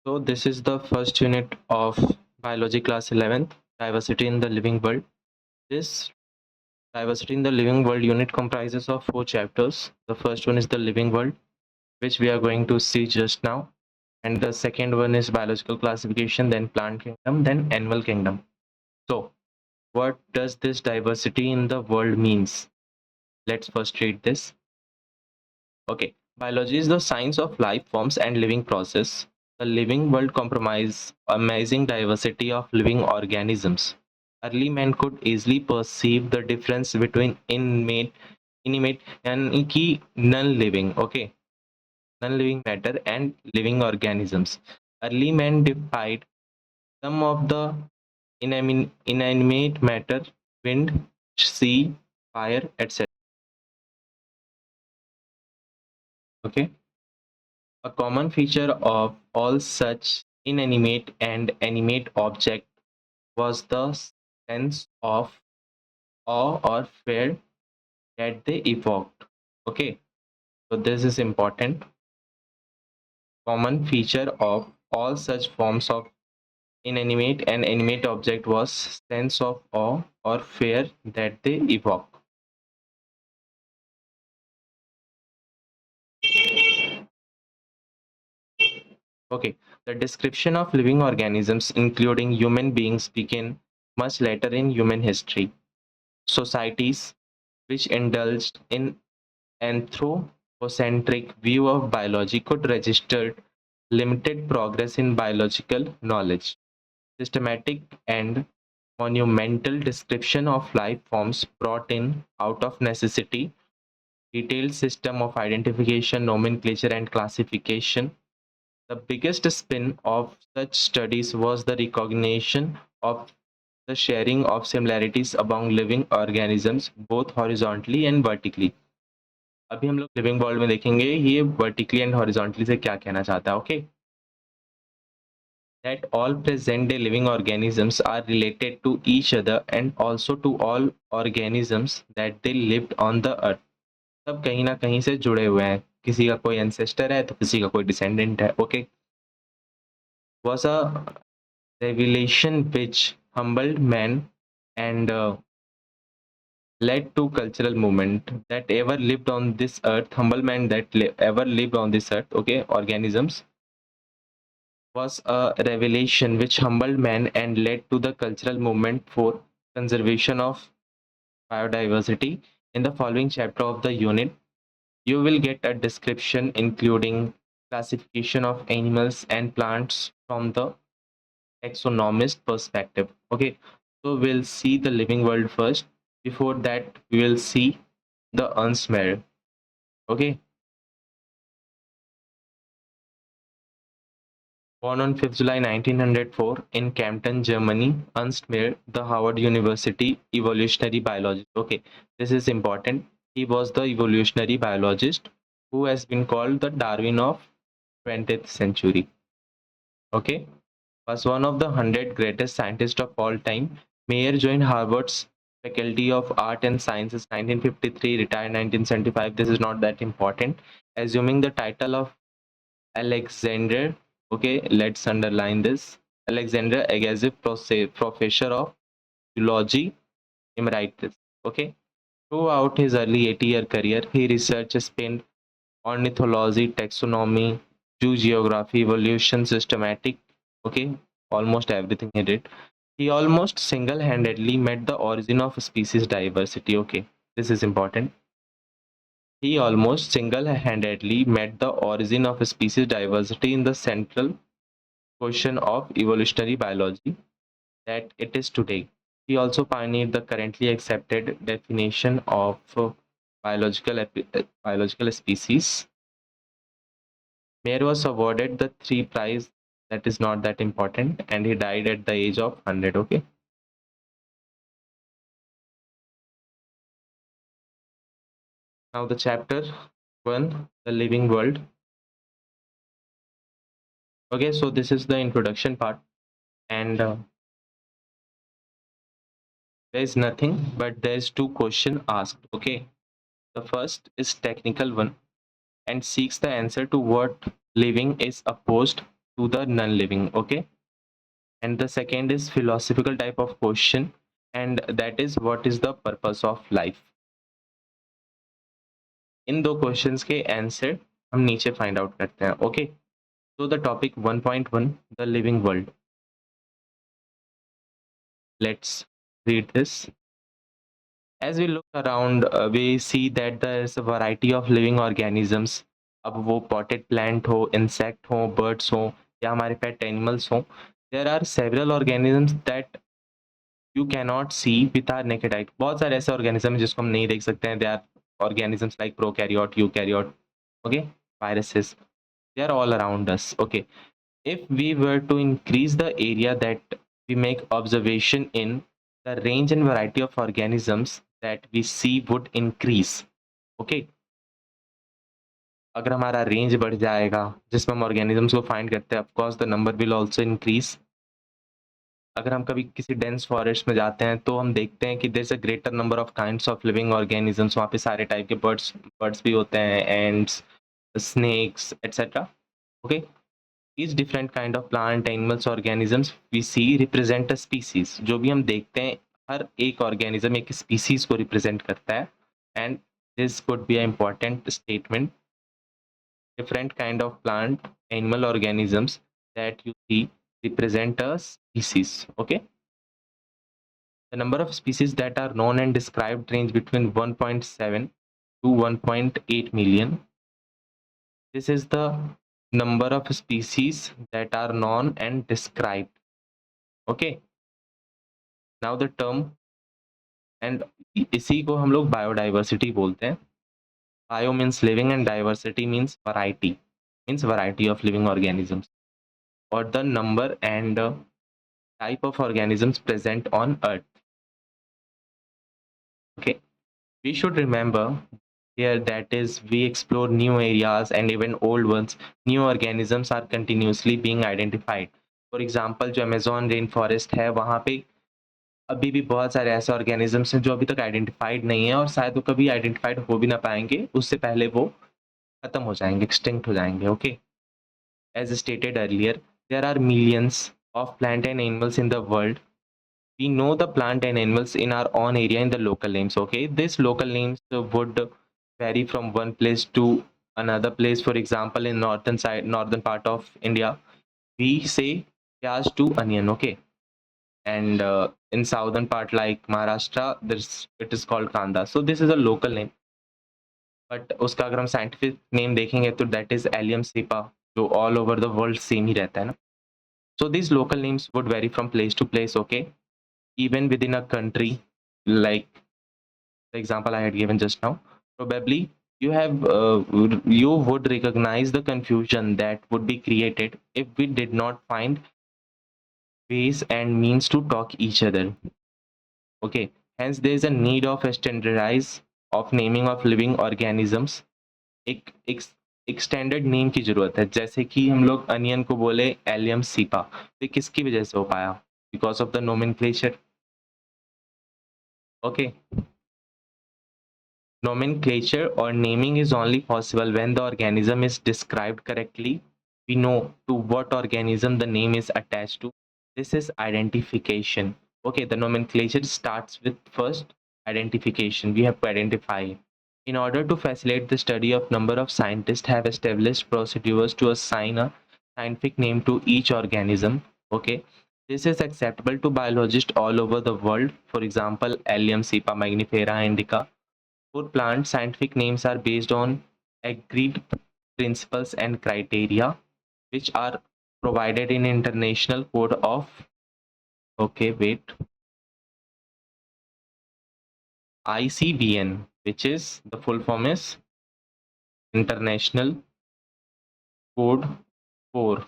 So this is the first unit of biology class 11th, diversity in the living world. This diversity in the living world unit comprises of 4 chapters. The first one is the living world, which we are going to see just now. And the second one is biological classification, then plant kingdom, then animal kingdom. So what does this diversity in the world means? Let's first read this. Okay, biology is the science of life forms and living process. The living world comprises amazing diversity of living organisms. Early man could easily perceive the difference between inanimate and non-living, okay, non-living matter and living organisms. Early man divided some of the inanimate matter, wind, sea, fire, etc. Okay. A common feature of all such inanimate and animate objects was the sense of awe or fear that they evoked. Okay, so this is important. Common feature of all such forms of inanimate and animate object was sense of awe or fear that they evoke. Okay, the description of living organisms, including human beings, began much later in human history. Societies which indulged in anthropocentric view of biology could register limited progress in biological knowledge. Systematic and monumental description of life forms brought in out of necessity, detailed system of identification, nomenclature, and classification. The biggest spin of such studies was the recognition of the sharing of similarities among living organisms, both horizontally and vertically. अभी हम लोग living world में देखेंगे ये vertically and horizontally से क्या कहना चाहता है. Okay, that all present day living organisms are related to each other and also to all organisms that they lived on the earth. सब कहीं ना कहीं से जुड़े हुए हैं. किसी का कोई एंसेस्टर है तो किसी का कोई डिसेंडेंट है. Okay, was a revelation which humbled man and led to cultural movement that ever lived on this earth. Humble man that ever lived on this earth. Okay, organisms was a revelation which humbled man and led to the cultural movement for conservation of biodiversity. In the following chapter of the unit, you will get a description including classification of animals and plants from the taxonomist perspective. Okay, so we'll see the living world first. Before that, we will see the unsmear. Okay, born on 5th July 1904 in Kempten, Germany, Ernst Mayr, the Harvard University evolutionary biologist. Okay, this is important. He was the evolutionary biologist who has been called the Darwin of 20th century. Okay, was one of the 100 greatest scientists of all time. Mayer joined Harvard's Faculty of Art and Sciences 1953, retired 1975. This is not that important. Assuming the title of Alexander, okay, let's underline this. Alexander Agassiz, Professor of Zoology, Emeritus. Okay, throughout his early 80-year career, he researched spanned ornithology, taxonomy, zoo geography, evolution, systematic. Okay, almost everything he did. He almost single-handedly met the origin of species diversity. Okay, this is important. He almost single-handedly met the origin of species diversity in the central question of evolutionary biology that it is today. He also pioneered the currently accepted definition of biological species. Mayer was awarded the three prize that is not that important and he died at the age of 100. Okay. Now the chapter 1, the living world. Okay, so this is the introduction part and there is nothing but there's two questions asked. Okay, the first is technical one and seeks the answer to what living is opposed to the non-living. Okay, and the second is philosophical type of question, and that is what is the purpose of life. इन दो questions के answer हम नीचे find out करते हैं. Okay, so the topic 1.1, the living world. Let's read this. As we look around, we see that there is a variety of living organisms. अब वो potted plant हो, insect हो, birds हो, या हमारे pet animals हो, there are several organisms that you cannot see with our naked eye. बहुत सारे ऐसे organism हैं जिसको हम नहीं देख सकते हैं. They are organisms like prokaryote, eukaryote, okay, viruses. They are all around us. Okay, if we were to increase the area that we make observation in, the range and variety of organisms that we see would increase. Okay, अगर हमारा range बढ़ जाएगा जिसमें हम organisms को find करते हैं, of course the number will also increase. अगर हम कभी किसी डेंस फॉरेस्ट में जाते हैं तो हम देखते हैं कि there is a greater number of kinds of living organisms. वहाँ पे सारे टाइप के बर्ड्स भी होते हैं, ants, snakes, etcetera. Okay, each different kind of plant, animals, organisms we see represent a species. जो भी हम देखते हैं, हर एक organism एक species को represent करता है. And this could be an important statement. Different kind of plant, animal, organisms that you see represent a species. Okay, the number of species that are known and described range between 1.7 to 1.8 million. This is the number of species that are known and described. Okay, now the term, and इसी को हम लोग biodiversity बोलते हैं. Bio means living and diversity means variety of living organisms, और the number and type of organisms present on earth. Okay, we should remember here that is we explore new areas and even old ones. New organisms are continuously being identified. For example, जो Amazon rain forest है, वहाँ पे अभी भी बहुत सारे ऐसे organisms हैं जो अभी तक आइडेंटिफाइड नहीं है, और शायद वो कभी आइडेंटिफाइड हो भी ना पाएंगे, उससे पहले वो खत्म हो जाएंगे, एक्सटिंक्ट हो जाएंगे. Okay, as stated earlier, there are millions of plant and animals in the world. We know the plant and animals in our own area in the local names. Okay, these local names would vary from one place to another place. For example, in northern part of India, we say pyaz to onion. Okay, and in southern part like Maharashtra, it is called kanda. So this is a local name, but उसका अगर हम scientific name देखेंगे तो that is Allium cepa, जो all over the world same ही रहता है ना. So these local names would vary from place to place. Okay, even within a country, like the example I had given just now, probably you would recognize the confusion that would be created if we did not find ways and means to talk each other. Okay, hence there is a need of a standardize of naming of living organisms. एक standard name की जरूरत है. जैसे कि हम लोग onion को बोले एलियम सीपा, तो किसकी वजह से हो पाया? Because of the nomenclature. Okay, nomenclature or naming is only possible when the organism is described correctly. We know to what organism the name is attached to. This is identification. Okay, the nomenclature starts with first identification. We have to identify. In order to facilitate the study of, number of scientists have established procedures to assign a scientific name to each organism. Okay, this is acceptable to biologists all over the world. For example, Allium cepa magnifera indica. For plants, scientific names are based on agreed principles and criteria, which are provided in International Code of, okay, wait, ICBN, which is the full form is International Code for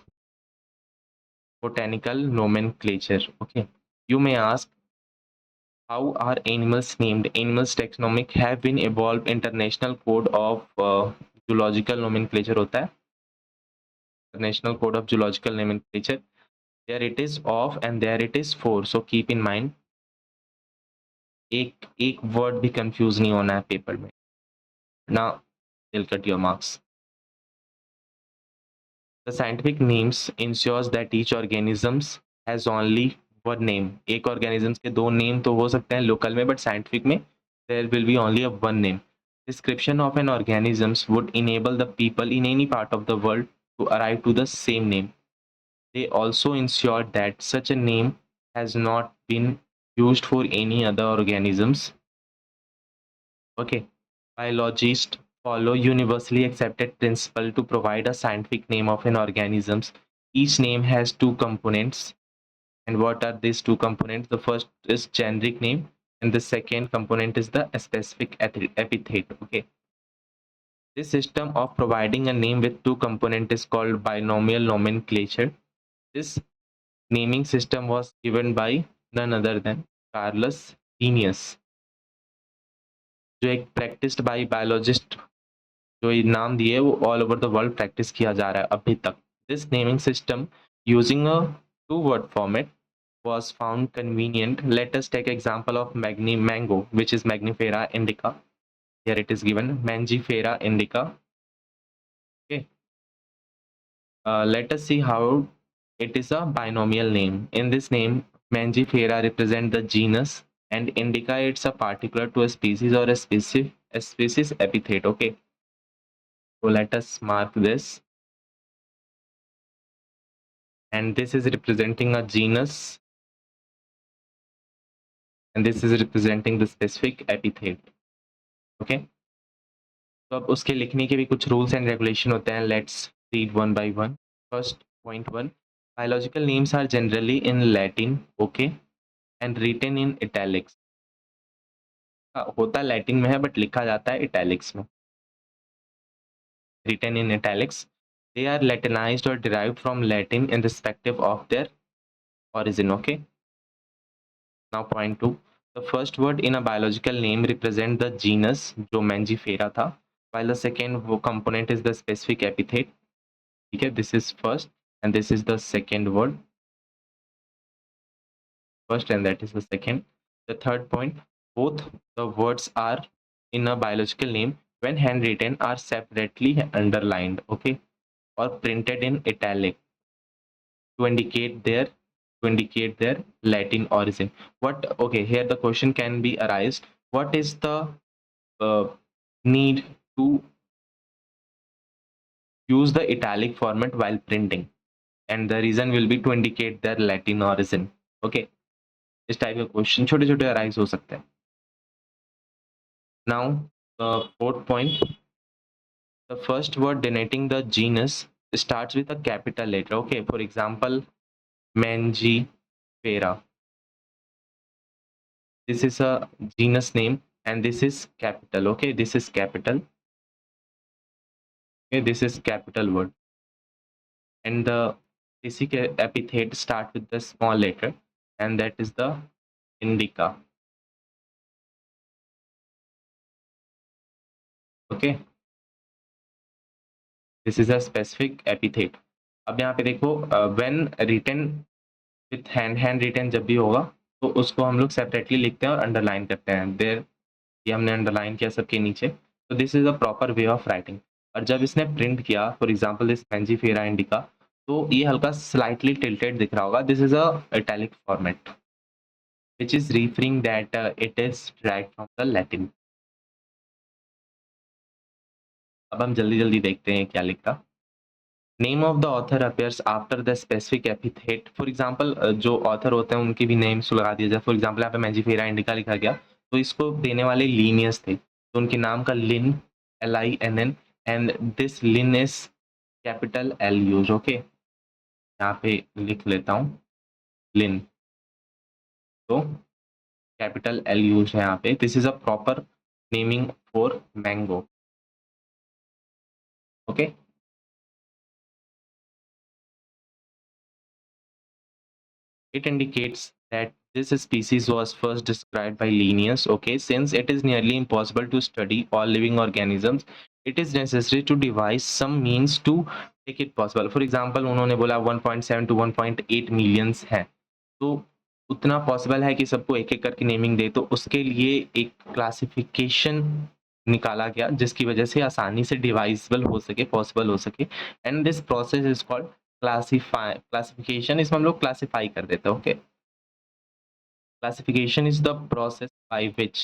Botanical Nomenclature. Okay, you may ask, how are animals named? Animals taxonomic have been evolved. International Code of Zoological Nomenclature होता है, International Code of Zoological Nomenclature. There it is of and there it is for. So keep in mind, एक word भी confuse नहीं होना है paper में ना. They'll cut your marks. The scientific names ensures that each organisms has only one name. एक organisms के दो name तो हो सकते हैं local में, but scientific में there will be only a one name. Description of an organisms would enable the people in any part of the world to arrive to the same name. They also ensure that such a name has not been used for any other organisms. Okay. Biologists follow universally accepted principle to provide a scientific name of an organisms. Each name has two components. And what are these two components? The first is generic name, and the second component is the specific epithet. Okay. This system of providing a name with two components is called binomial nomenclature. This naming system was given by none other than Carlos Linnaeus, जो एक practiced by biologist, जो ये नाम दिए वो all over the world practice किया जा रहा है अभी तक. This naming system using a two word format was found convenient. Let us take example of mango, which is Mangifera indica. Here it is given Mangifera indica. Okay. Let us see how it is a binomial name. In this name, Mangifera represent the genus, and indica it's a particular to a species or a species epithet. Okay. So let us mark this. And this is representing a genus, and this is representing the specific epithet. Okay. तो अब उसके लिखने के भी कुछ rules and regulation होते हैं. Let's read one by one. First point one, biological names are generally in Latin. Okay. And written in italics. होता लैटिन में है बट लिखा जाता है इटैलिक्स में. Written in italics. They are Latinized or derived from Latin in respective of their origin. Okay. Now point two. The first word in a biological name represent the genus जो Mangifera था, while the second component is the specific epithet. ठीक है, this is first and this is the second word. First and that is the second. The third point, both the words are in a biological name when handwritten are separately underlined, okay, or printed in italic to indicate their Latin origin. What, okay, here the question can be arised, what is the need to use the italic format while printing? And the reason will be to indicate their Latin origin. Okay, इस type के question छोटे छोटे arise हो सकते हैं. Now the fourth point, the first word denoting the genus starts with a capital letter. Okay, for example, Mangifera. This is a genus name and this is capital. Okay, this is capital. Okay, this is capital word. And the basic epithet start with the small letter, and that is the indica. Okay, this is a specific epithet. अब यहाँ पे देखो, when written with hand written जब भी होगा तो उसको हम लोग सेपरेटली लिखते हैं और अंडरलाइन करते हैं. देयर, ये हमने अंडरलाइन किया सबके नीचे. तो this is a proper way of writing. और जब इसने प्रिंट किया, for example this Mangifera indica, तो ये हल्का स्लाइटली टिल्टेड दिख रहा होगा. This is a italic format which is referring that it is derived from the Latin. अब हम जल्दी जल्दी देखते हैं क्या लिखा. Name of the author appears after the specific epithet. For example जो ऑथर होते हैं उनकी भी नेम्स लगा दिया जाए. फॉर एग्जांपल यहाँ पे Mangifera indica लिखा गया, तो इसको देने वाले लीनियस थे, तो उनके नाम का Linn, LINN, and this Linn is capital L use. Okay, यहाँ पे लिख लेता हूँ लिन, तो कैपिटल L यूज है यहाँ पे. This is a proper naming for mango. Okay, it indicates that this species was first described by Linnaeus. Okay, since it is nearly impossible to study all living organisms, it is necessary to devise some means to make it possible. For example, उन्होंने बोला 1.7 to 1.8 millions हैं, तो उतना possible है कि सबको एक एक करके नेमिंग दे, तो उसके लिए एक क्लासिफिकेशन निकाला गया जिसकी वजह से आसानी से डिवाइसेबल हो सके, पॉसिबल हो सके। And this process is called classification. इसमें हम लोग क्लासिफाई कर देते हैं। Okay, classification is the process by which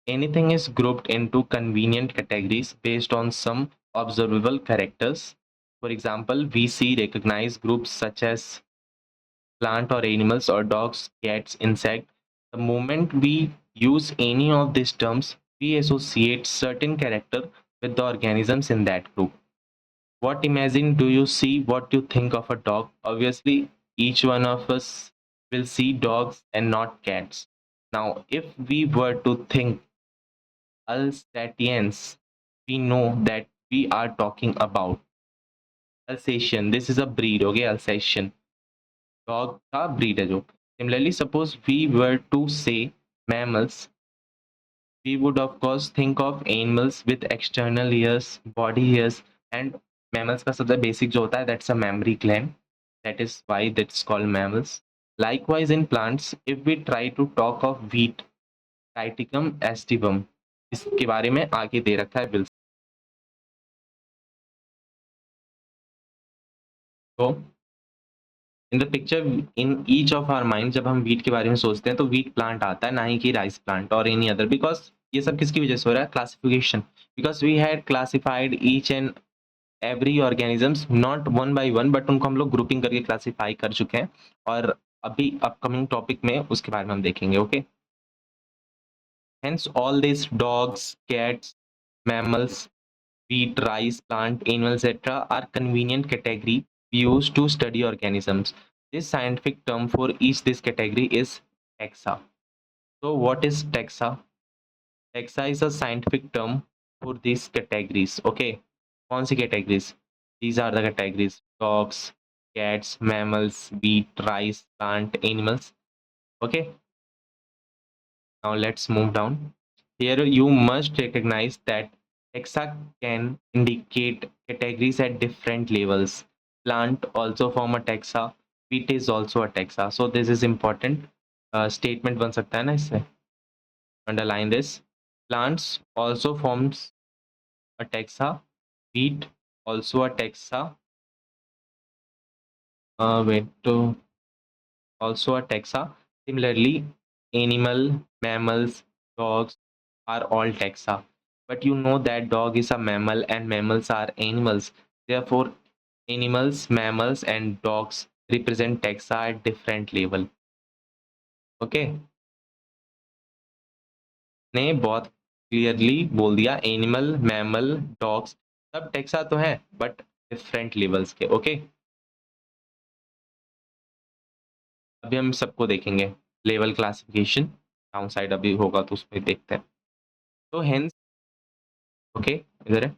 anything is grouped into convenient categories based on some observable characters. For example, we see recognized groups such as plant or animals or dogs, cats, insect. The moment we use any of these terms, we associate certain character with the organisms in that group. What imagine do you see what you think of a dog? Obviously, each one of us will see dogs and not cats. Now, if we were to think Alsatians, we know that we are talking about Alsatian. This is a breed, okay? Alsatian. Dog का breed है जो. Similarly, suppose we were to say mammals, we would of course think of animals with external ears, body hairs, and mammals का सबसे basic जो होता है that's a mammary gland. That is why that's called mammals. Likewise, in plants, if we try to talk of wheat, Triticum aestivum, इसके बारे में आगे दे रखा है विल्सन। तो in the picture in each of our mind जब हम wheat के बारे में सोचते हैं तो वीट प्लांट आता है, ना ही कि राइस प्लांट और एनी अदर। बिकॉज ये सब किसकी वजह से हो रहा है? Classification. Because we had classified each and every organisms not one by one, but उनको हम लोग ग्रुपिंग करके क्लासिफाई कर चुके हैं और अभी अपकमिंग टॉपिक में उसके बारे में हम देखेंगे। Okay, hence all this dogs, cats, mammals, wheat, rice, plant, animal, etc. are convenient category used to study organisms. This scientific term for each this category is taxa. So what is taxa? Taxa is a scientific term for these categories. Okay, कौन सी categories? These are the categories: dogs, cats, mammals, wheat, rice, plant, animals. Okay, now let's move down. Here you must recognize that taxa can indicate categories at different levels. Plant also form a taxa. Wheat is also a taxa. So this is important. Statement बन सकता है ना इससे. Underline this. Plants also forms a taxa. Wheat also a taxa. Also a taxa. Similarly, animal, mammals, dogs are all taxa. But you know that dog is a mammal and mammals are animals. Therefore, animals, mammals, and dogs represent taxa at different level. Okay? ने बहुत clearly बोल दिया animal, mammal, dogs सब taxa तो है but different levels के। Okay, अभी हम सबको देखेंगे लेवल क्लासिफिकेशन, डाउन साइड अभी होगा तो उसमें देखते हैं। तो हेंस ओके इधर है,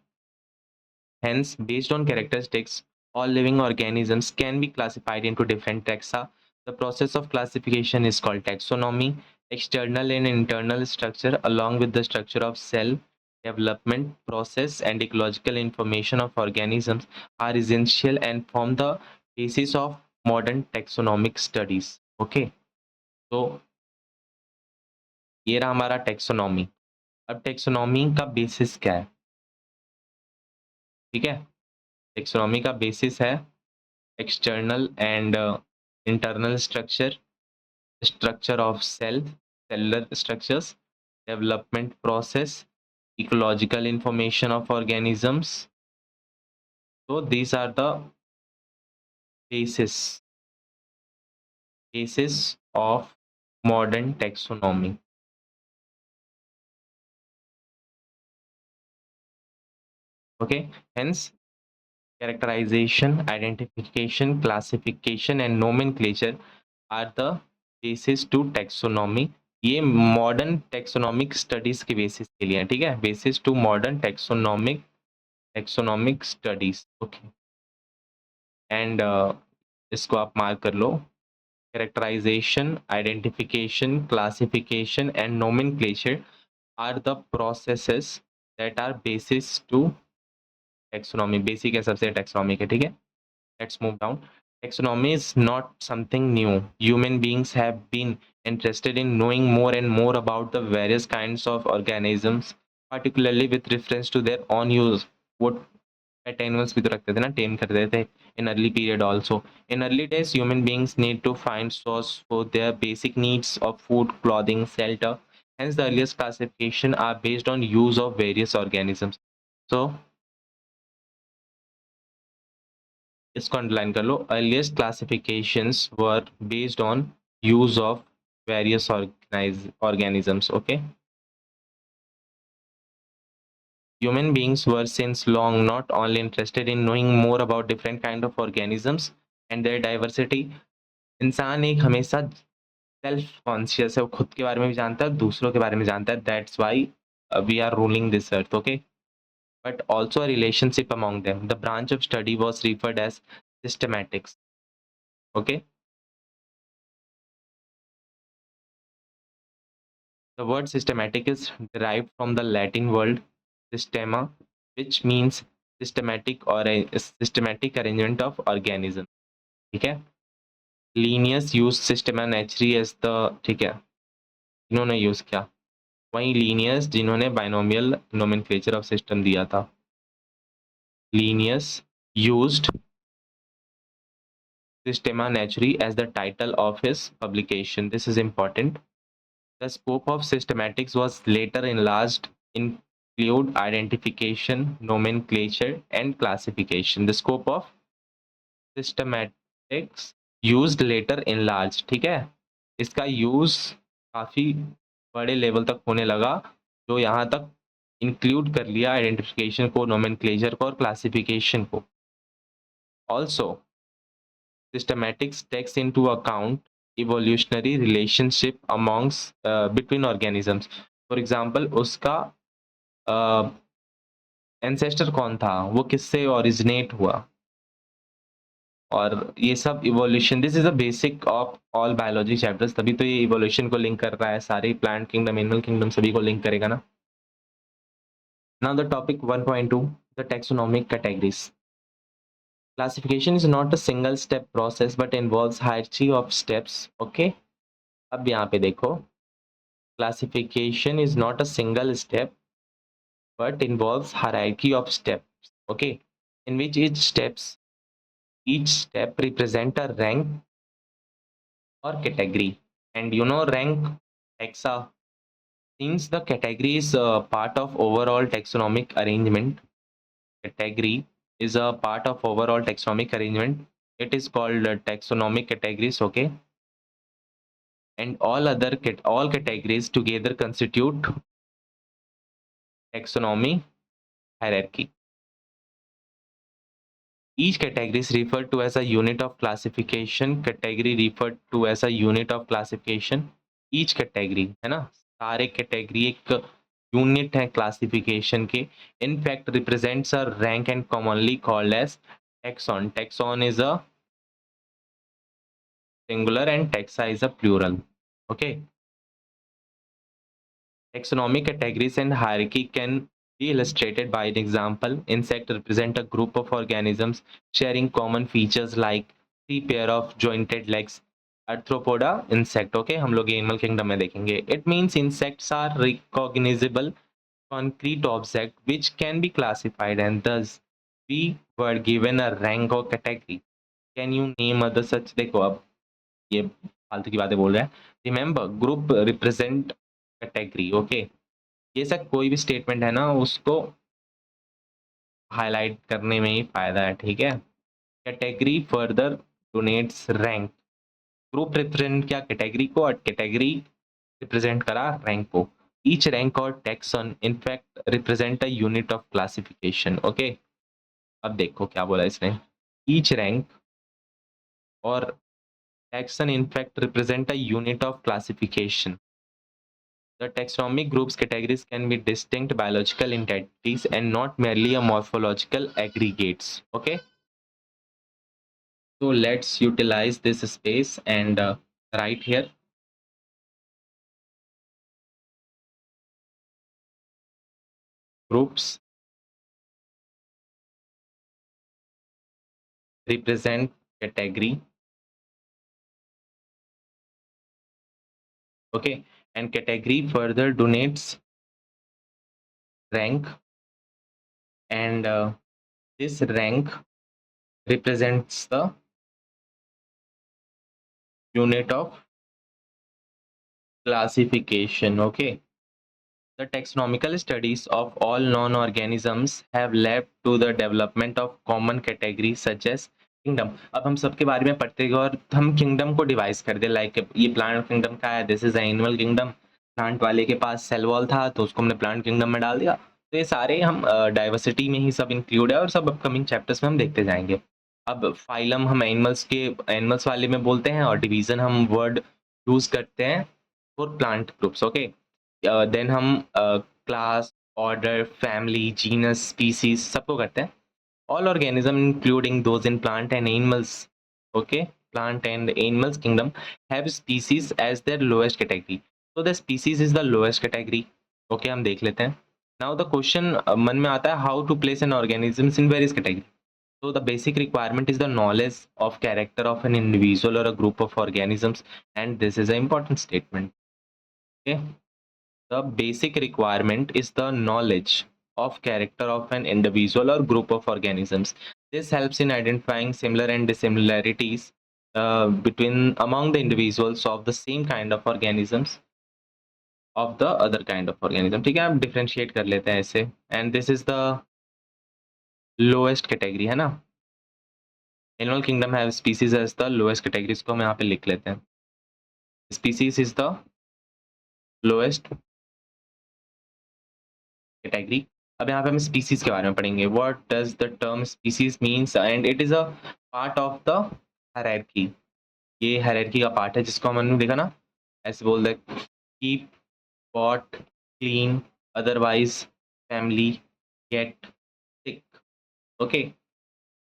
hence based on characteristics all living organisms can be classified into different taxa. The process of classification is called taxonomy. External and internal structure along with the structure of cell development process and ecological information of organisms are essential and form the basis of modern taxonomic studies. Okay, तो ये रहा हमारा taxonomy. अब taxonomy का basis क्या है? ठीक है, टेक्सोनॉमी का बेसिस है external and internal structure, structure of cell, cellular structures, development process, ecological information of organisms. So these are the basis of modern taxonomy. Okay, hence characterization, identification, classification and nomenclature are the basis to taxonomy. ये modern taxonomic studies के basis के लिए है। ठीक है, basis to modern taxonomic studies. Okay, and इसको आप mark कर लो। Characterization, identification, classification and nomenclature are the processes that are basis to taxonomy. Basic है सबसे टेक्सोनॉमी के। ठीक है, let's move down. Taxonomy is not something new. Human beings have been interested in knowing more and more about the various kinds of organisms particularly with reference to their own use. वो pet animals भी तो रखते थे ना, tame करते थे in early period also. In early days, human beings need to find source for their basic needs of food, clothing, shelter. Hence, the earliest classification are based on use of various organisms. So, इसको underline कर लो. Earliest classifications were based on use of various organisms. Okay. Human beings were since long not only interested in knowing more about different kind of organisms and their diversity. इंसान एक हमेशा self conscious है, वो खुद के बारे में भी जानता है, दूसरों के बारे में जानता है. That's why we are ruling this earth. Okay. But also a relationship among them. The branch of study was referred as systematics. Okay. The word systematic is derived from the Latin word systema, which means systematic or a systematic arrangement of organisms. ठीक है. Linnaeus used systema naturae as the, ठीक है, इन्होंने use किया. वहीं Linnaeus जिन्होंने binomial nomenclature of system दिया था. Linnaeus used Systema Naturae as the title of his publication. This is important. The scope of systematics was later enlarged include identification, nomenclature, and classification. The scope of systematics used later enlarged. ठीक है, इसका use काफी बड़े level तक होने लगा, जो यहाँ तक इंक्लूड कर लिया आइडेंटिफिकेशन को, नोमेनक्लेचर को और क्लासिफिकेशन को. Also systematics takes into account evolutionary relationship amongst between organisms. For example, उसका ancestor कौन था, वो किससे originate हुआ, और ये सब evolution. This is a basic of all biology chapters. तभी तो ये evolution को link कर रहा है, सारे plant kingdom, animal kingdom सभी को link करेगा ना. Now the topic 1.2, the taxonomic categories. Classification is not a single step process but involves hierarchy of steps. Okay. अब यहाँ पे देखो, classification is not a single step but involves hierarchy of steps. Okay. In which each step represent a rank or category. And you know, rank, taxa, since the category is part of overall taxonomic arrangement. Category is a part of overall taxonomic arrangement. It is called taxonomic categories. Okay. And all categories together constitute taxonomy hierarchy. Each category is referred to as a unit of classification. Category referred to as a unit of classification. Each category है ना, सारे category एक unit है classification के. In fact, represents a rank and commonly called as taxon. Taxon is a singular and taxa is a plural. Okay. Taxonomic categories and hierarchy can be illustrated by an example. Insect represent a group of organisms sharing common features like 3 pair of jointed legs. Arthropoda insect. Okay, हम लोग animal kingdom में देखेंगे. It means insects are recognizable concrete object which can be classified and thus we were given a rank or category. Can you name other such? देखो अब ये फालतू की बातें बोल रहा है. Remember, group represent category. Okay. ये सब कोई भी स्टेटमेंट है ना, उसको हाईलाइट करने में ही फायदा है. ठीक है. Category further denotes rank. Group represent क्या, कैटेगरी को, और कैटेगरी रिप्रेजेंट करा रैंक को. ईच रैंक और taxon in fact represent a unit of classification. Okay. अब देखो क्या बोला इसने. ईच रैंक और taxon in fact represent a unit of classification. The taxonomic groups categories can be distinct biological entities and not merely a morphological aggregates. Okay. So let's utilize this space and write here. Groups represent category. Okay. And category further donates rank, and this rank represents the unit of classification. Okay, the taxonomical studies of all non-organisms have led to the development of common categories such as kingdom. अब हम सबके बारे में पढ़ते गए और हम kingdom को डिवाइस कर दे, लाइक ये प्लांट किंगडम का है, this is animal kingdom, plant वाले के पास सेल वॉल था तो उसको हमने प्लांट किंगडम में डाल दिया। तो ये सारे हम डाइवर्सिटी में ही सब इंक्लूड है और सब अपकमिंग चैप्टर्स में हम देखते जाएंगे। अब फाइलम हम एनिमल्स वाले में बोलते हैं और डिवीजन हम वर्ड यूज करते हैं for plant groups. Okay, then हम class, order, family, genus, species सबको करते हैं। All organism including those in plant and animals, okay, plant and animals kingdom have species as their lowest category. So the species is the lowest category. Okay, हम देख लेते हैं। Now the question मन में आता है, how to place an organisms in various category. So the basic requirement is the knowledge of character of an individual or a group of organisms, and this is an important statement. Okay, the basic requirement is the knowledge of character of an individual or group of organisms. This helps in identifying similar and dissimilarities between among the individuals of the same kind of organisms of the other kind of organism. ठीक है, आप differentiate कर लेते हैं ऐसे, and this is the lowest category है ना। Animal kingdom have species as the lowest category, इसको हम यहाँ पे लिख लेते हैं। Species is the lowest category। अब यहाँ पे हम species के बारे में पढ़ेंगे। What does the term species means, and it is a part of the hierarchy। ये hierarchy का पार्ट है जिसको हमने देखा ना, ऐसे बोल दे, keep, pot, clean, otherwise, family, get, sick। Okay,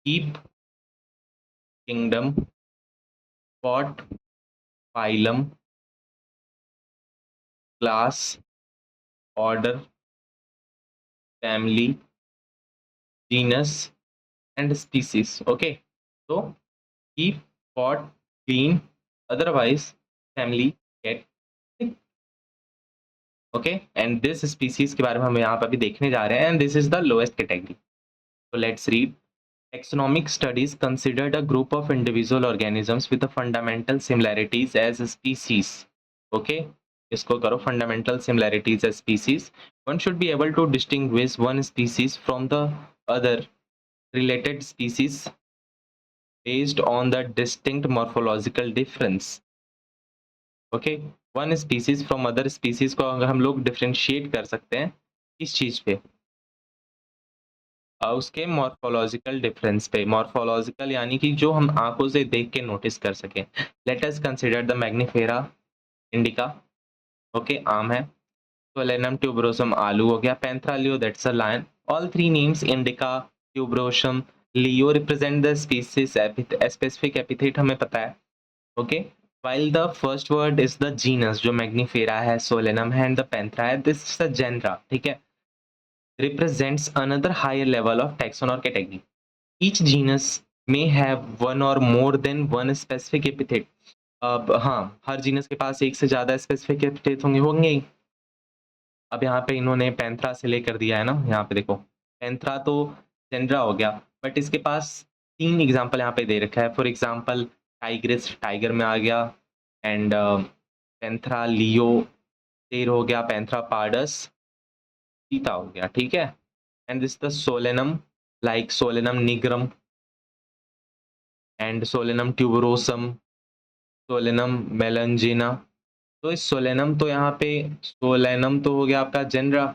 keep, kingdom, pot, phylum, class, order, family, genus and species। Okay, so keep, pot, clean, otherwise, family, get, sick। Okay, and this species के बारे में हम यहाँ पर भी देखने जा रहे हैं, and this is the lowest category। So let's read। Taxonomic studies considered a group of individual organisms with the fundamental similarities as a species। Okay, इसको करो, fundamental similarities as species। One should be able to distinguish one species from the other related species based on the distinct morphological difference। Okay, one species from other species को अगर हम लोग differentiate कर सकते हैं किस चीज पे, उसके मॉर्फोलॉजिकल डिफरेंस पे। मॉर्फोलॉजिकल यानी कि जो हम आंखों से देख के नोटिस कर सकें। Let us consider the Mangifera indica. Okay, आम है। सोलेनम ट्यूबरोसम आलू हो गया। Panthera leo, that's a lion. All three names indica, tuberosum, leo represent the species specific epithet हमें पता है। Okay, while the first word is the genus जो Mangifera है, सोलेनम है, एंड द पैंथरा है, दिस इज द जेनरा। ठीक है, represents another higher level of taxon or category। Each genus may have one or more than one specific epithet। अब हाँ, हर genus के पास एक से ज्यादा स्पेसिफिक एपिथेट होंगे ही। अब यहाँ पे इन्होंने पैंथरा से लेकर दिया है ना, यहाँ पे देखो, पैंथरा तो जेनरा हो गया, बट इसके पास तीन एग्जांपल यहाँ पे दे रखा है। फॉर एग्जांपल टाइग्रिस, टाइगर में आ गया, एंड पैंथरा लियो शेर हो गया, पैंथरा पार्डस चीता हो गया। ठीक है, and this the solanum, like solanum nigrum and solanum tuberosum, solanum melongena. तो इस सोलेनम तो यहाँ पे सोलेनम तो हो गया आपका जेनरा,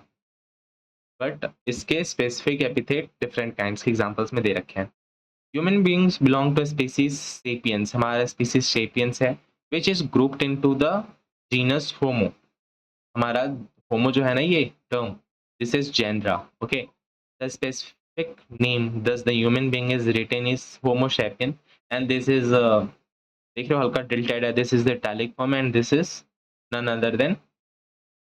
बट इसके स्पेसिफिक एपिथेट डिफरेंट काइंड्स के एग्जांपल्स में दे रखे हैं। Human beings belong to species sapiens, हमारा स्पीसीज सेपियंस है, which is grouped into the genus homo. हमारा होमो जो है ना ये term, this is genera. Okay, the specific name thus the human being is written is homo sapien, and this is देख रहे हो हल्का टिल्टेड है, this is the italic form, and this is none other than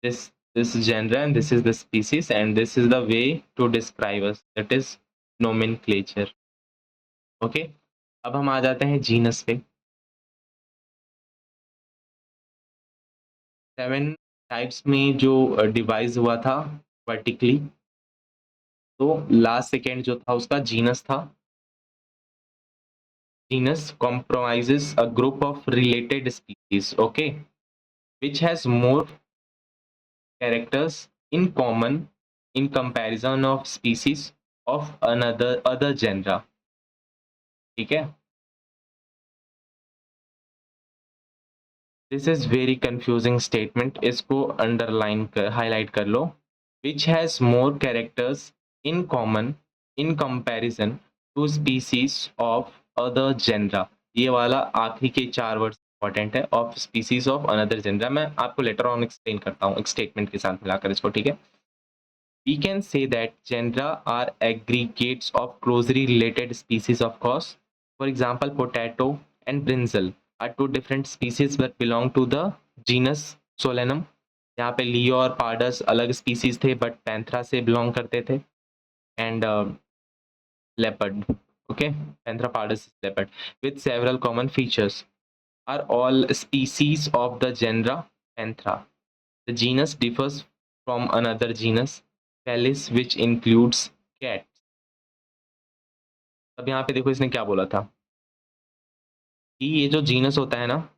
this genre, and this is the species, and this is the way to describe us, that is nomenclature। okay, अब हम आ जाते हैं genus पे। 7 types में जो devices हुआ था vertically, तो लास्ट सेकेंड जो था उसका जीनस था. Genus comprises a group of related species, okay, which has more characters in common in comparison of species of another other genre. ठीक है. This is very confusing statement. इसको underline कर highlight कर लो. Which has more characters in common in comparison to species of other genre. ये वाला आखिरी के 4 words important है. Of species of another gender. मैं आपको लेटर ऑन एक्सप्लेन करता हूँ एक स्टेटमेंट के साथ मिलाकर इसको. ठीक है. We can say that genera are aggregates of closely related species of course. For example, potato and brinjal are two different species but belong to the genus Solanum. यहाँ पे लियो और पार्डस अलग स्पीसीज थे बट पैंथरा से belong करते थे. And leopard, okay, Panthera pardus leopard, with several common features, are all species of the genre Panthera. The genus differs from another genus, Felis, which includes cats. अब यहाँ पे देखो इसने क्या बोला था कि ये जो जीनस होता है ना,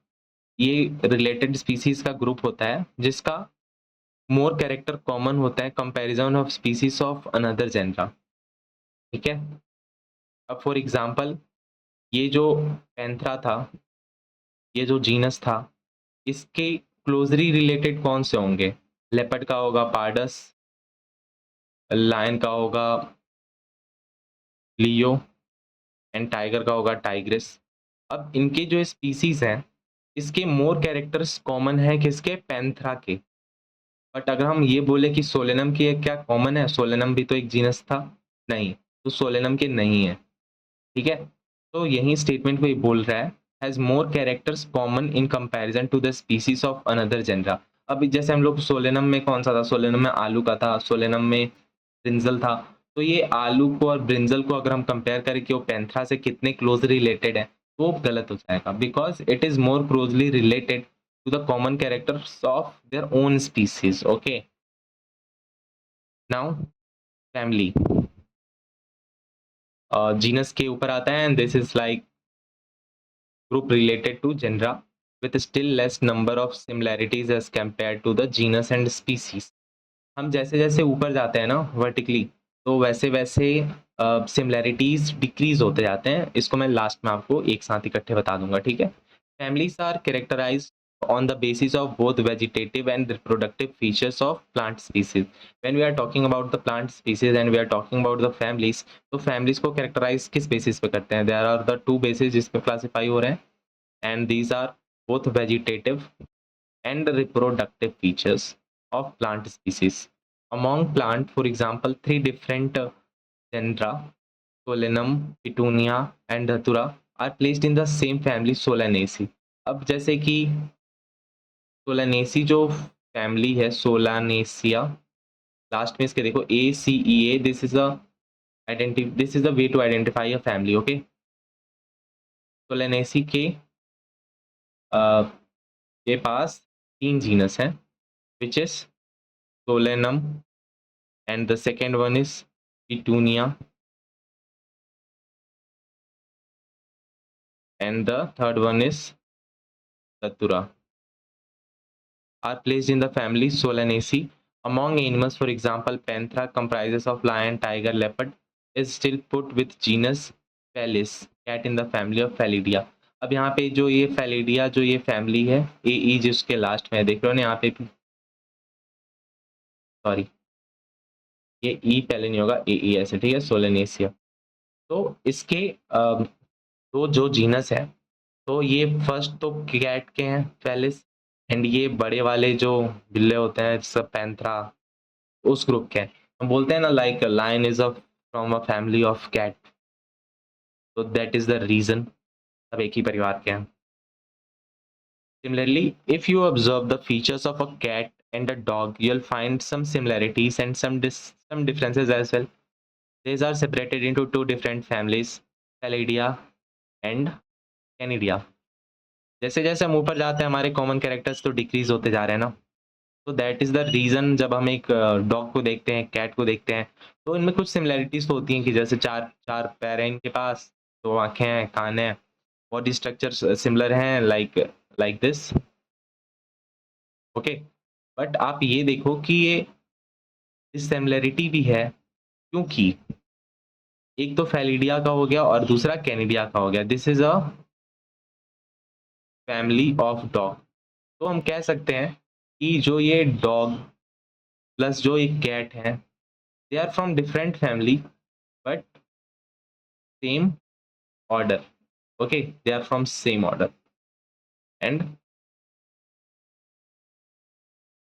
ये रिलेटेड स्पीसीज का ग्रुप होता है जिसका मोर कैरेक्टर कॉमन होता है comparison of species of another genera. ठीक है. अब फॉर एग्जांपल ये जो पैंथरा था, ये जो जीनस था, इसके क्लोजली रिलेटेड कौन से होंगे? लेपर्ड का होगा पार्डस, लायन का होगा लियो, एंड टाइगर का होगा टाइग्रिस. अब इनके जो स्पीसीज हैं, इसके मोर कैरेक्टर्स कॉमन है किसके? पैंथरा के. बट अगर हम ये बोले कि सोलेनम की क्या कॉमन है? सोलेनम भी तो एक जीनस था. नहीं, तो सोलेनम के नहीं है. ठीक है. तो यही स्टेटमेंट को ये बोल रहा है, has more characters common in comparison to the species of another genera. अब जैसे हम लोग सोलेनम में कौन सा था? सोलेनम में आलू का था, सोलेनम में ब्रिंजल था. तो ये आलू को और ब्रिंजल को अगर हम कंपेयर करें कि वो पैंथरा से कितने क्लोज रिलेटेड है, तो गलत हो जाएगा, because it is more closely related to the common characters of their own species. Okay. Now family genus के ऊपर आता है, and this is like group related to genera with still less number of similarities as compared to the genus and species. हम जैसे जैसे ऊपर जाते हैं ना वर्टिकली, तो वैसे वैसे सिमिलैरिटीज डिक्रीज होते जाते हैं. इसको मैं लास्ट में आपको एक साथ इकट्ठे बता दूंगा. ठीक है. Families are characterized on the basis of both vegetative and reproductive features of plant species. When we are talking about the plant species and we are talking about the families, तो families को characterize किस basis पे करते हैं? There are the two bases जिस पे classify हो रहे हैं, and these are both vegetative and reproductive features of plant species. Among plant, for example, three different genera, Solanum, Petunia, and Datura, are placed in the same family Solanaceae. अब जैसे कि Solanaceae जो family है, सोलानेसिया, last में इसके देखो ACEA, this is this is the way to identify a family. Okay. Solanaceae के पास 3 जीनस हैं, which is Solanum, and the second one is Petunia, and the third one is Datura, are placed in the family Solanaceae. Among animals, for example, Panthera comprises of lion, tiger, leopard, is still put with genus Felis, cat in the family of Felidae. अब यहाँ पे जो ये Felidae जो ये family है, AE जिसके last में देख रहे हो ना यहाँ पे, सॉरी ये E पहले नहीं होगा, AE ऐसे. ठीक है. सोलेनेसिया. तो इसके दो जो जीनस है, तो ये फर्स्ट तो कैट के हैं फेलिस, एंड ये बड़े वाले जो बिल्ले होते हैं सब पैंथरा, उस ग्रुप के हैं. हम बोलते हैं ना like lion is a from a family of cat, तो दैट इज द रीजन, सब एक ही परिवार के हैं. Similarly, if you observe the features of a cat and a dog, you'll find some similarities and some differences as well. These are separated into two different families, Felidae and Canidae. जैसे जैसे हम ऊपर जाते हैं हमारे common characters तो decrease होते जा रहे हैं ना. तो दैट इज द रीजन जब हम एक डॉग को देखते हैं, कैट को देखते हैं, तो इनमें कुछ सिमिलैरिटीज तो होती हैं कि जैसे चार चार पैर हैं इनके पास, दो आंखें हैं, कान है, बॉडी स्ट्रक्चर सिमिलर हैं, like like this. Okay, but आप ये देखो कि ये सिमिलैरिटी भी है क्योंकि एक तो फैलिडिया का हो गया और दूसरा कैनिडिया का हो गया। This is a family of dog. तो हम कह सकते हैं कि जो ये डॉग प्लस जो एक कैट है, they are from different family but same order. Okay, they are from same order and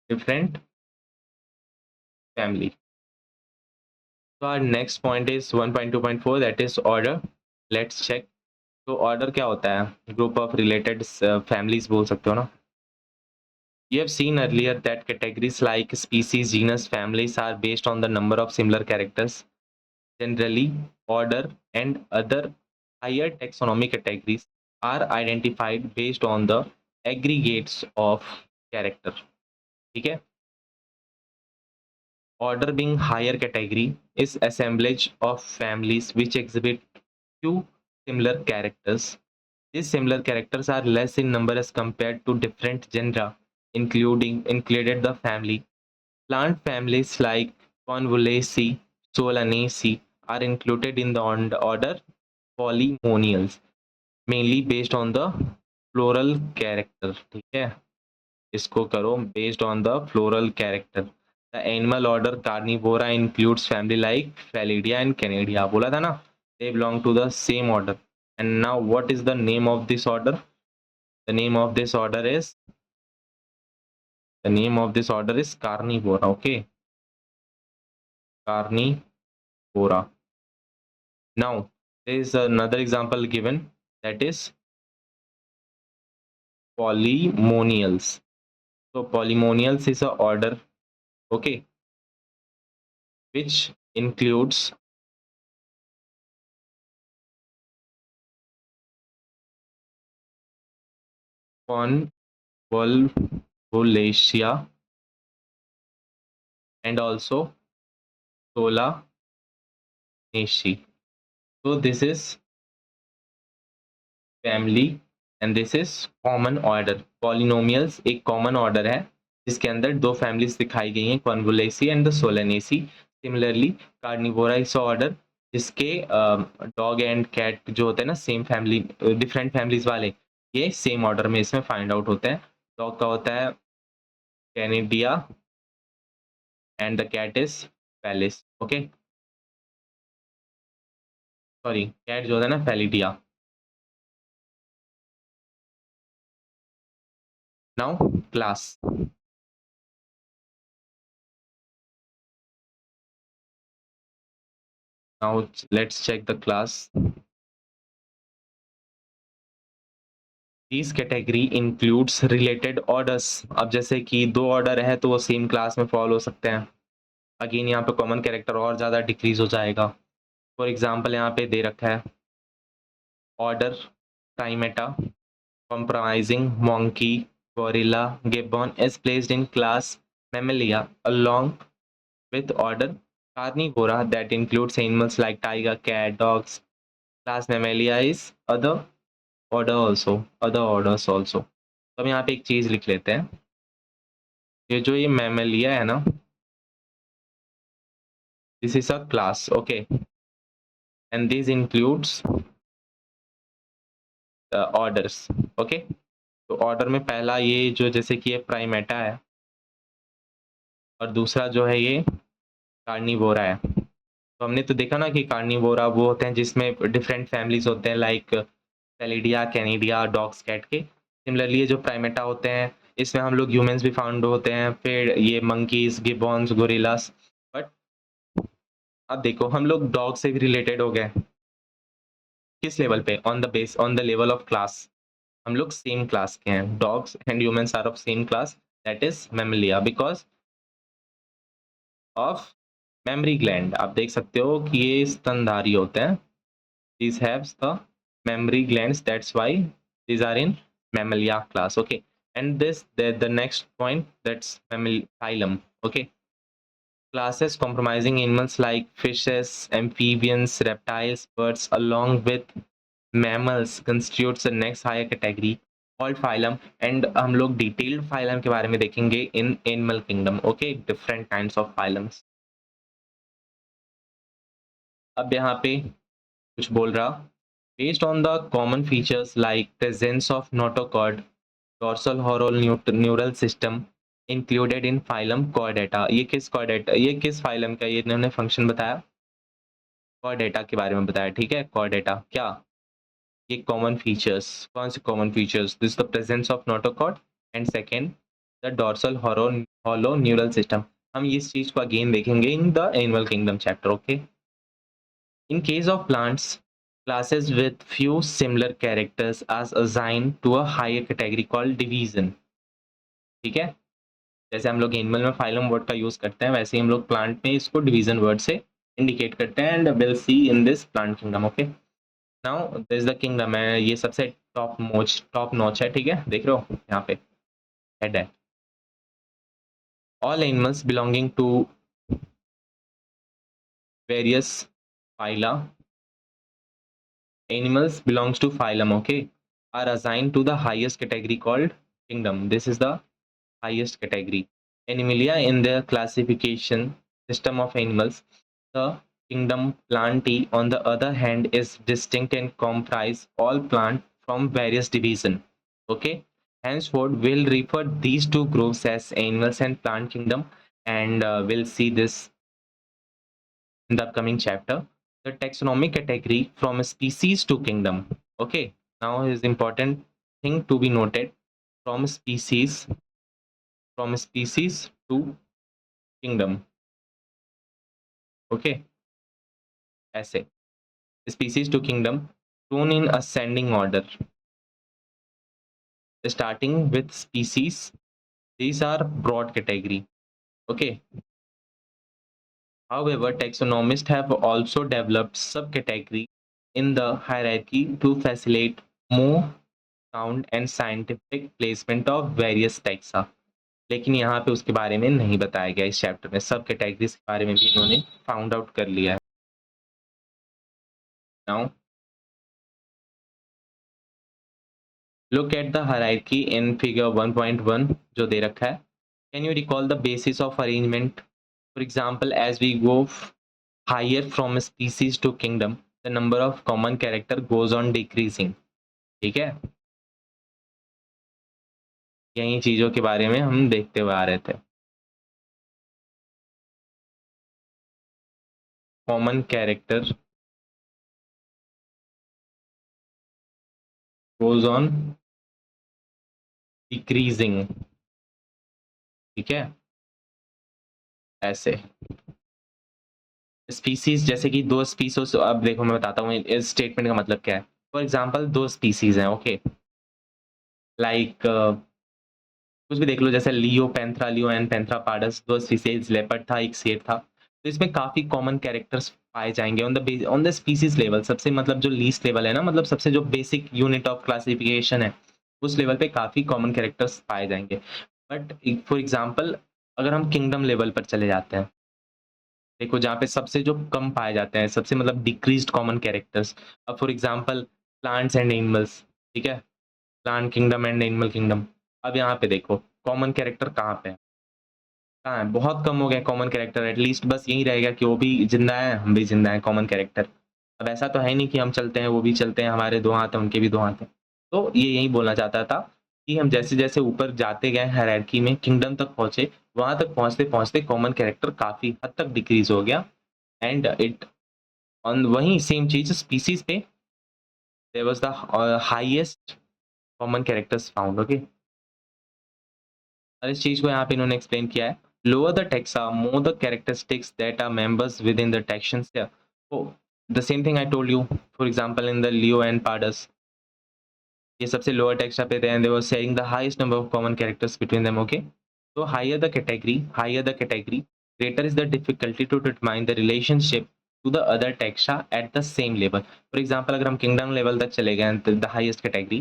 different family. So our next point is 1.2.4, that is order. Let's check. तो order क्या होता है? Group of related families बोल सकते हो ना? You have seen earlier that categories like species, genus, families are based on the number of similar characters. Generally, order and other higher taxonomy categories are identified based on the aggregates of character. ठीक है? Order being higher category is assemblage of families which exhibit few similar characters. These similar characters are less in number as compared to different genera, included the family. Plant families like Convolvulaceae, Solanaceae are included in the order Polymonials, mainly based on the floral character. ठीक है, इसको करो based on the floral character. The animal order Carnivora includes family like Felidia and Canidia. बोला था ना, they belong to the same order. And now what is the name of this order? The name of this order is Carnivora. Okay, Carnivora. Now there is another example given, that is Polymonials. So Polymonials is a order, okay, which includes Convolvulaceae and also Solanaceae. So this is family and this is common order. Polynomials एक common order है जिसके अंदर दो families दिखाई गई हैं, Convolvulaceae and the Solanaceae. Similarly, Carnivora is order जिसके dog and cat जो होते हैं ना सेम फैमिली, डिफरेंट फैमिलीज वाले, ये सेम ऑर्डर में इसमें फाइंड आउट होते हैं. डॉग का होता है canidae and the cat is felis. Okay, sorry, cat जो होता है ना फैलिडिया. Now class. Now let's check the class. These category includes related orders. अब जैसे कि दो ऑर्डर है तो वो सेम क्लास में फॉलो हो सकते हैं. अगेन यहाँ पे कॉमन कैरेक्टर और ज़्यादा डिक्रीज हो जाएगा. फॉर एग्जाम्पल यहाँ पे दे रखा है order Primata comprising monkey, gorilla, gibbon is placed in class Mammalia along with order Carnivora that includes animals like tiger, cat, dogs. Class Mammalia is other other orders also. तो हम यहाँ पे एक चीज लिख लेते हैं, ये जो ये मैमेलिया है ना, this is a class. Okay, and this includes orders. Okay, तो ऑर्डर में पहला ये जो जैसे कि ये प्राइमेटा है और दूसरा जो है ये कार्निवोरा है. तो हमने तो देखा ना कि कार्निवोरा वो होते हैं जिसमें डिफरेंट फैमिलीज होते हैं लाइक फेलिडिया, कैनिडिया, डॉग्स, कैट के. सिमिलरली ये जो प्राइमेटा होते हैं इसमें हम लोग ह्यूमंस भी फाउंड होते हैं, फिर ये मंकीज, गिबॉन्स, गोरिल्लास. बट अब देखो हम लोग डॉग से भी रिलेटेड हो गए. किस लेवल पे? On the level of class. हम लोग सेम क्लास के हैं. Dogs and humans are of same class, that is mammalia, because of mammary gland. आप देख सकते हो कि ये स्तनधारी होते हैं. these have the memory glands, that's why these are in mammalia class. Okay, And the next point, that's phylum. Okay, classes comprising animals like fishes, amphibians, reptiles, birds, along with mammals constitutes the next higher category called phylum. And हम लोग detailed phylum के बारे में देखेंगे in animal kingdom. Okay, different kinds of phylums. अब यहाँ पे कुछ बोल रहा, based on the common features like presence of notochord, dorsal horol neural system included in phylum chordata. ये किस chordata, ये किस phylum का ये इन्होंने फंक्शन बताया, chordata के बारे में बताया. ठीक है, chordata क्या, ये कॉमन फीचर्स, कौन से common features, this the presence of notochord and second the dorsal hollow neural system. हम इस चीज को अगेन देखेंगे in the animal kingdom chapter. Okay, in case of plants, classes with few similar characters as assigned to a higher category called division. ठीक है, जैसे हम लोग एनिमल में फाइलम वर्ड का यूज करते हैं, वैसे ही हम लोग प्लांट में इसको डिवीजन वर्ड से इंडिकेट करते हैं. And will see in this plant kingdom. Okay, now this the kingdom है, ये सबसे टॉप नॉच है. ठीक है, देख रहे हो यहाँ पे हेड है. All animals belonging to various phyla, animals belongs to phylum, okay, are assigned to the highest category called kingdom. This is the highest category. Animalia in their classification system of animals. The kingdom Plantae, on the other hand, is distinct and comprise all plant from various division. Okay, henceforth we'll refer these two groups as animals and plant kingdom, and we'll see this in the upcoming chapter. The taxonomic category from species to kingdom. Okay, now is important thing to be noted, from species to kingdom. Okay, ऐसे species to kingdom shown in ascending order, starting with species. These are broad category. Okay, however, taxonomists have also developed subcategory in the hierarchy to facilitate more sound and scientific placement of various taxa. लेकिन यहाँ पे उसके बारे में नहीं बताया गया इस चैप्टर में. सब कैटेगरीज के बारे में भी इन्होंने फाउंड आउट कर लिया है. Now look at the hierarchy in figure 1.1 जो दे रखा है. Can you recall the basis of arrangement? For example, as we go higher from species to kingdom, the number of common character goes on decreasing. ठीक है, यही चीजों के बारे में हम देखते हुए आ रहे थे. Common character goes on decreasing. ठीक है, ऐसे स्पीसीज, जैसे कि दो स्पीसीज, अब देखो मैं बताता हूँ इस स्टेटमेंट का मतलब क्या है. फॉर एग्जांपल, दो स्पीसीज हैं. ओके, लाइक कुछ भी देख लो, जैसे लियो एंड पेंथ्रा पार्डस, दो स्पीसीज, लेपर्ड था, एक शेर था. तो इसमें काफी कॉमन कैरेक्टर्स पाए जाएंगे ऑन द स्पीसीज लेवल. सबसे मतलब जो लीस्ट लेवल है ना, मतलब सबसे जो बेसिक यूनिट ऑफ क्लासिफिकेशन है, उस लेवल पे काफी कॉमन कैरेक्टर्स पाए जाएंगे. बट फॉर एग्जाम्पल, अगर हम किंगडम लेवल पर चले जाते हैं, देखो जहाँ पे सबसे जो कम पाए जाते हैं, सबसे मतलब डिक्रीज्ड कॉमन कैरेक्टर्स. अब for example plants and animals. ठीक है, plant kingdom and animal kingdom. अब यहाँ पे देखो कॉमन कैरेक्टर कहाँ पे है, कहाँ है, बहुत कम हो गए कॉमन कैरेक्टर. एटलीस्ट बस यही रहेगा कि वो भी जिंदा है, हम भी जिंदा है, कॉमन कैरेक्टर. अब ऐसा तो है नहीं कि हम चलते हैं वो भी चलते हैं, हमारे दो हाथ हैं उनके भी दो हाथ हैं. तो ये यही बोलना चाहता था कि हम जैसे जैसे ऊपर जाते गए हायरार्की में, किंगडम तक पहुंचे, वहां तक पहुंचते पहुंचते कॉमन कैरेक्टर काफी हद तक डिक्रीज हो गया. एंड इट ऑन वही सेम चीज स्पीसीज पे there was the highest common characters found. Okay, और इस चीज को यहाँ पे इन्होंने एक्सप्लेन किया है. Lower the taxa, more the characteristics that are members within the taxons. तो the same thing I told you, for example in the leo and pardus, ये सबसे लोअर टेक्सा पे थे and they were sharing the highest number of common characters between them. Okay, so higher the category, greater is the difficulty to determine the relationship to the other taxa at the same level. For example, अगर हम kingdom level तक चले गए, the highest category,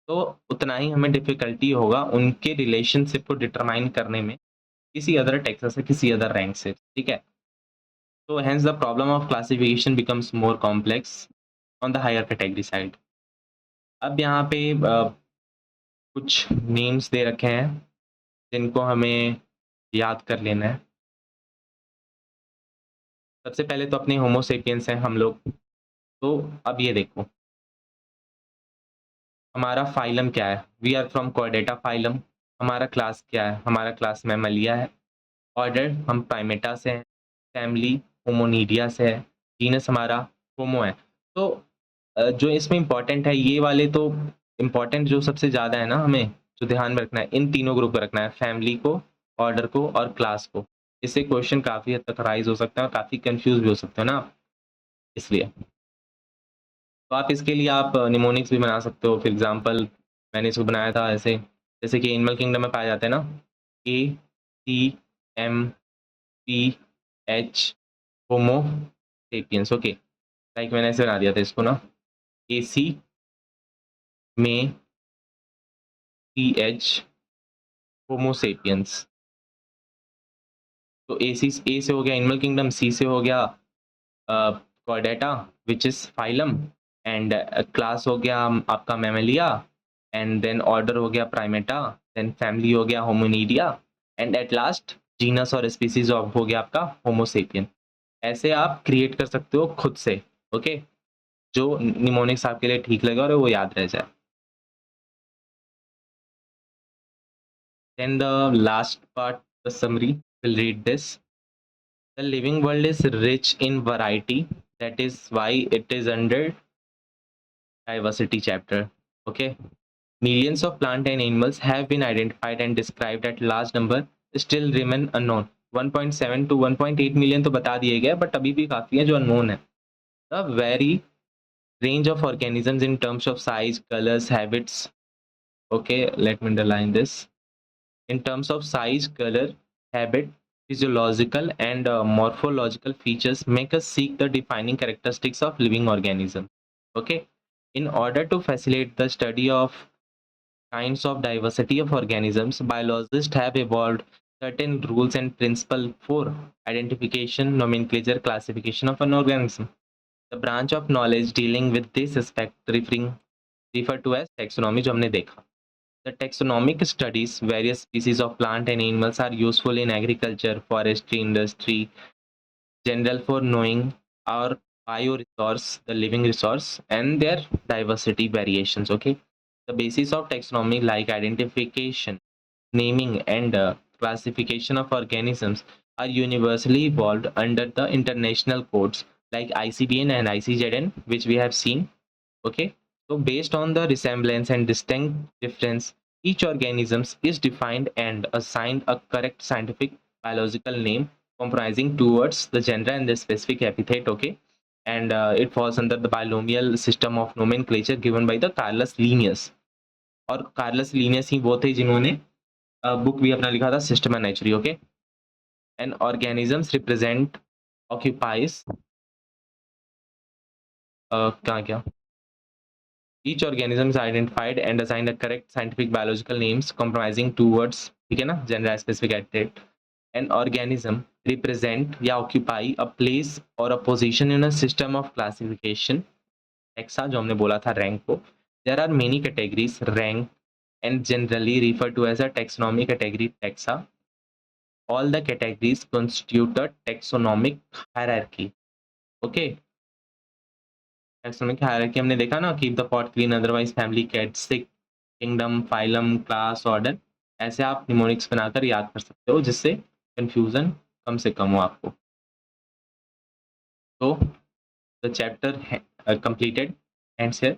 तो उतना ही हमें difficulty होगा उनके रिलेशनशिप को डिटरमाइन करने में किसी अदर टेक्स्ट से, किसी अदर रैंक से, ठीक है। तो hence the problem of classification becomes more complex on the higher category side. अब यहाँ पे कुछ नेम्स दे रखे हैं जिनको हमें याद कर लेना है। सबसे पहले तो अपने होमो सेपियंस हैं हम लोग। तो अब ये देखो, हमारा फाइलम क्या है? We are from Chordata phylum. हमारा क्लास क्या है? हमारा क्लास मैमलिया है। ऑर्डर हम प्राइमेटा से हैं। फैमिली होमोनीडिया से है। जीनस हमारा होमो है। तो जो इसमें इम्पोर्टेंट है ये वाले, तो इम्पोर्टेंट जो सबसे ज़्यादा है ना, हमें जो ध्यान में रखना है, इन तीनों ग्रुप को रखना है, फैमिली को, ऑर्डर को और क्लास को। इससे क्वेश्चन काफ़ी हद तक राइज हो सकता है और काफ़ी कंफ्यूज भी हो सकते हो ना आप, इसलिए। तो आप इसके लिए आप निमोनिक्स भी बना सकते हो। फॉर एग्जांपल मैंने इसको बनाया था ऐसे, जैसे कि एनिमल किंगडम में पाए जाते हैं ना, ACMPH होमो सेपियंस। ओके, लाइक मैंने ऐसे बना दिया था इसको ना, AC में PH होमो सेपियंस। तो ए से हो गया एनिमल किंगडम, सी से हो गया Chordata which is phylum, and class हो गया आपका मैमेलिया, एंड देन ऑर्डर हो गया प्राइमेटा, देन फैमिली हो गया होमोनीडिया, एंड एट लास्ट जीनस और स्पीसीज ऑफ हो गया आपका होमोसेपियन। ऐसे आप क्रिएट कर सकते हो खुद से। ओके, जो निमोनिक्स आपके लिए ठीक लगे और वो याद रह जाए। Then the last part, the summary, will read this. The living world is rich in variety. That is why it is under diversity chapter. Okay. Millions of plant and animals have been identified and described at large number still remain unknown. 1.7 to 1.8 million तो बता दिए गए, but अभी भी काफी है जो unknown है. The very range of organisms in terms of size, colors, habits. Okay, let me underline this. In terms of size, color, habit, physiological and morphological features make us seek the defining characteristics of living organisms. Okay, in order to facilitate the study of kinds of diversity of organisms, biologists have evolved certain rules and principles for identification, nomenclature, classification of an organism. The branch of knowledge dealing with this aspect referred to as taxonomy, जो हमने देखा. The taxonomic studies various species of plant and animals are useful in agriculture, forestry, industry, general for knowing our bioresource, the living resource, and their diversity variations. Okay, the basis of taxonomy like identification, naming, and classification of organisms are universally evolved under the international codes like ICBN and ICZN, which we have seen. Okay, so based on the resemblance and distinct difference, each organism is defined and assigned a correct scientific biological name comprising two words, the gender and the specific epithet. Okay, and it falls under the binomial system of nomenclature given by the Carolus Linnaeus. और Carolus Linnaeus ही वो थे जिन्होंने book भी अपना लिखा था system and नेचुरी. Okay, and organisms represent occupies क्या each organism is identified and assigned a correct scientific biological names comprising two words, ठीक है ना, gender specific epithet. An organism represent या occupy a place or a position in a system of classification. taxa जो हमने बोला था rank को. There are many categories rank and generally referred to as a taxonomy category taxa. All the categories constitute a taxonomic hierarchy. Okay, taxonomic hierarchy हमने देखा ना, keep the pot clean otherwise family cat sick, kingdom, phylum, class, order. ऐसे आप mnemonics बनाकर याद कर सकते हो जिससे कंफ्यूजन कम से कम हो आपको. तो the chapter completed ends here,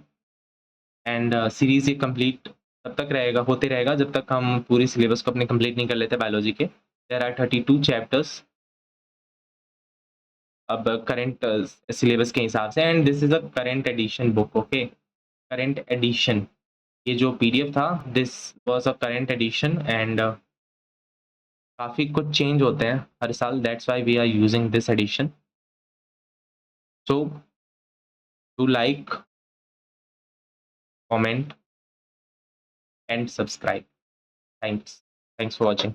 and series ये कंप्लीट तब तक रहेगा, होते रहेगा जब तक हम पूरी सिलेबस को अपने कंप्लीट नहीं कर लेते बायोलॉजी के. देयर आर 32 चैप्टर्स अब करंट सिलेबस के हिसाब से, and this is a current edition book. Okay, current edition, ये जो पीडीएफ था this was a current edition, and काफ़ी कुछ चेंज होते हैं हर साल, that's why we are using this edition. So to like, comment and subscribe. Thanks for watching.